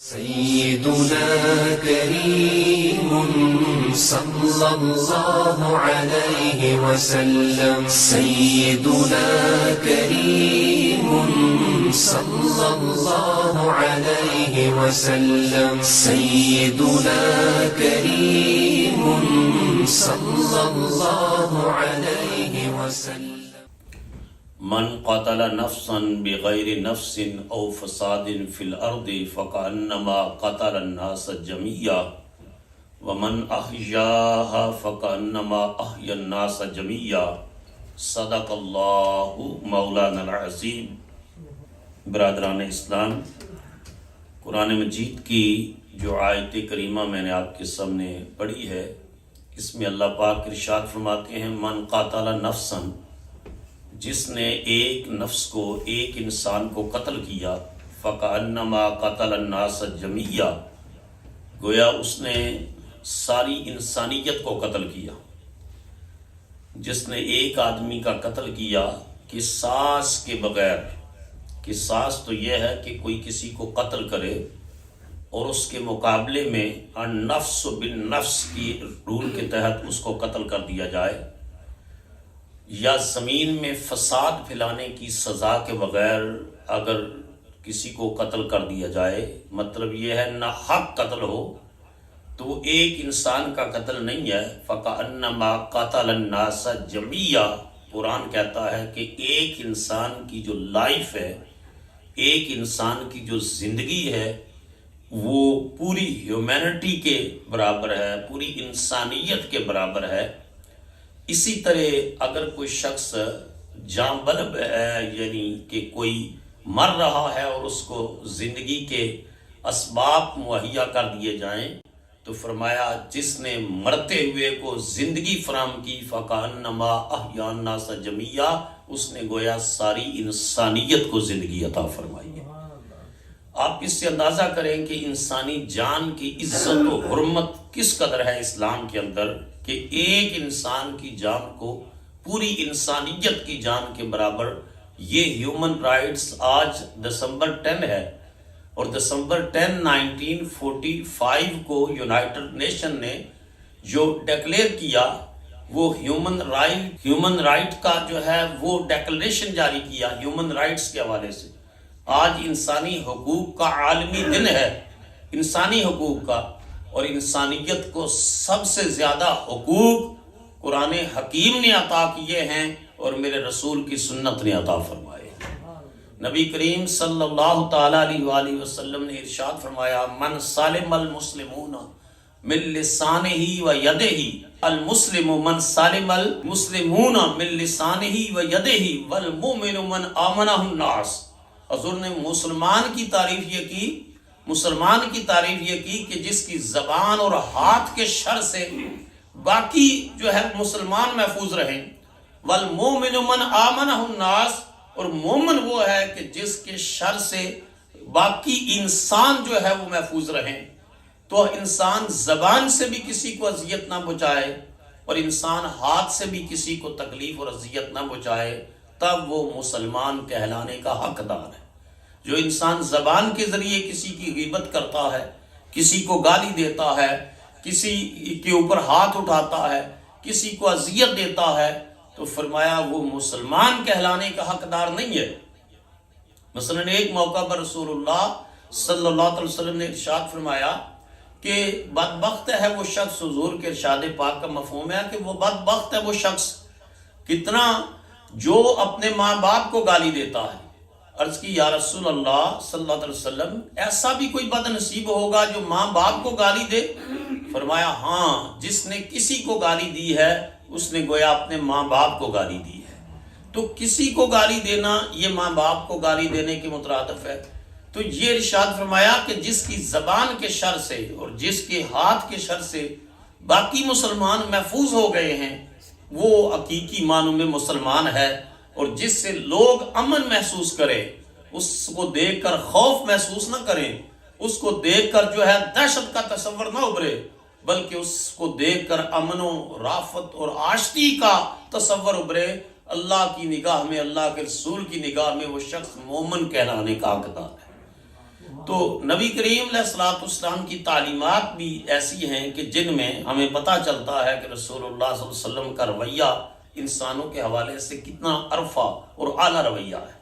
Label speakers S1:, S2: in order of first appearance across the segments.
S1: سيدنا كريم صلى الله عليه وسلم. سيدنا كريم صلى الله عليه وسلم. سيدنا كريم صلى الله عليه وسلم.
S2: من قتل نفسا بغیر نفس او فساد فی الارض فکأنما قتل الناس جميعا ومن احیاها فکأنما احیا الناس جميعا صدق اللہ مولانا العظیم. برادران اسلام، قرآن مجید کی جو آیت کریمہ میں نے آپ کے سامنے پڑھی ہے، اس میں اللہ پاک ارشاد فرماتے ہیں من قاتل نفسا، جس نے ایک نفس کو، ایک انسان کو قتل کیا، فَكَأَنَّمَا قَتَلَ النَّاسَ جَمِيعًا، گویا اس نے ساری انسانیت کو قتل کیا. جس نے ایک آدمی کا قتل کیا قصاص کے بغیر. قصاص تو یہ ہے کہ کوئی کسی کو قتل کرے اور اس کے مقابلے میں النفس بالنفس کی رول کے تحت اس کو قتل کر دیا جائے، یا زمین میں فساد پھیلانے کی سزا کے بغیر اگر کسی کو قتل کر دیا جائے، مطلب یہ ہے نہ حق قتل ہو، تو وہ ایک انسان کا قتل نہیں ہے. فَكَأَنَّمَا قَتَلَ النَّاسَ جَمِيعًا، قرآن کہتا ہے کہ ایک انسان کی جو لائف ہے، ایک انسان کی جو زندگی ہے، وہ پوری ہیومینٹی کے برابر ہے، پوری انسانیت کے برابر ہے. اسی طرح اگر کوئی شخص جاں بلب ہے، یعنی کہ کوئی مر رہا ہے اور اس کو زندگی کے اسباب مہیا کر دیے جائیں، تو فرمایا جس نے مرتے ہوئے کو زندگی فراہم کی فَكَأَنَّمَا أَحْيَا النَّاسَ جَمِيعًا، اس نے گویا ساری انسانیت کو زندگی عطا فرمائی ہے. آپ اس سے اندازہ کریں کہ انسانی جان کی عزت و حرمت کس قدر ہے اسلام کے اندر، کہ ایک انسان کی جان کو پوری انسانیت کی جان کے برابر. یہ ہیومن رائٹس آج دسمبر 10 ہے، اور دسمبر 10 1945 کو یونائٹڈ نیشن نے جو ڈیکلیئر کیا، وہ ہیومن رائٹ کا جو ہے وہ ڈیکلیریشن جاری کیا ہیومن رائٹس کے حوالے سے. آج انسانی حقوق کا عالمی دن ہے، انسانی حقوق کا، اور انسانیت کو سب سے زیادہ حقوق قرآن حکیم نے عطا کیے ہیں اور میرے رسول کی سنت نے عطا فرمائے. نبی کریم صلی اللہ تعالی علیہ وآلہ وسلم نے ارشاد فرمایا من سالم المسلمون من لسانہ و یدہ، المسلم من سالم المسلمون من لسانہ و یدہ والمؤمن من آمنہ الناس. حضور نے مسلمان کی تعریف یہ کی کہ جس کی زبان اور ہاتھ کے شر سے باقی جو ہے مسلمان محفوظ رہیں. والمومن من آمنہ الناس، اور مومن وہ ہے کہ جس کے شر سے باقی انسان جو ہے وہ محفوظ رہیں. تو انسان زبان سے بھی کسی کو اذیت نہ پہنچائے اور انسان ہاتھ سے بھی کسی کو تکلیف اور اذیت نہ پہنچائے، تب وہ مسلمان کہلانے کا حقدار ہے. جو انسان زبان کے ذریعے کسی کی غیبت کرتا ہے، کسی کو گالی دیتا ہے، کسی کے اوپر ہاتھ اٹھاتا ہے، کسی کو اذیت دیتا ہے، تو فرمایا وہ مسلمان کہلانے کا حقدار نہیں ہے. مثلا ایک موقع پر رسول اللہ صلی اللہ علیہ وسلم نے ارشاد فرمایا کہ بدبخت ہے وہ شخص، حضور کے ارشاد پاک کا مفہوم ہے کہ وہ بدبخت ہے وہ شخص کتنا جو اپنے ماں باپ کو گالی دیتا ہے. عرض کی یا رسول اللہ صلی اللہ علیہ وسلم، ایسا بھی کوئی بد نصیب ہوگا جو ماں باپ کو گالی دے؟ فرمایا ہاں، جس نے کسی کو گالی دی ہے اس نے گویا اپنے ماں باپ کو گالی دی ہے. تو کسی کو گالی دینا یہ ماں باپ کو گالی دینے کے مترادف ہے. تو یہ ارشاد فرمایا کہ جس کی زبان کے شر سے اور جس کے ہاتھ کے شر سے باقی مسلمان محفوظ ہو گئے ہیں، وہ حقیقی معنوں میں مسلمان ہے. اور جس سے لوگ امن محسوس کرے، اس کو دیکھ کر خوف محسوس نہ کریں، اس کو دیکھ کر جو ہے دہشت کا تصور نہ ابھرے، بلکہ اس کو دیکھ کر امن و رافت اور آشتی کا تصور ابھرے. اللہ کی نگاہ میں، اللہ کے رسول کی نگاہ میں وہ شخص مومن کہلانے کا حقدار ہے. تو نبی کریم علیہ الصلوۃ والسلام کی تعلیمات بھی ایسی ہیں کہ جن میں ہمیں پتہ چلتا ہے کہ رسول اللہ صلی اللہ علیہ وسلم کا رویہ انسانوں کے حوالے سے کتنا عرفہ اور اعلیٰ رویہ ہے۔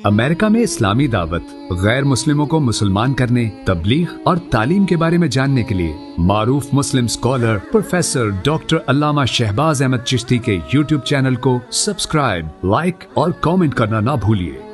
S3: امریکہ میں اسلامی دعوت، غیر مسلموں کو مسلمان کرنے، تبلیغ اور تعلیم کے بارے میں جاننے کے لیے معروف مسلم اسکالر پروفیسر ڈاکٹر علامہ شہباز احمد چشتی کے یوٹیوب چینل کو سبسکرائب، لائک اور کامنٹ کرنا نہ بھولیے۔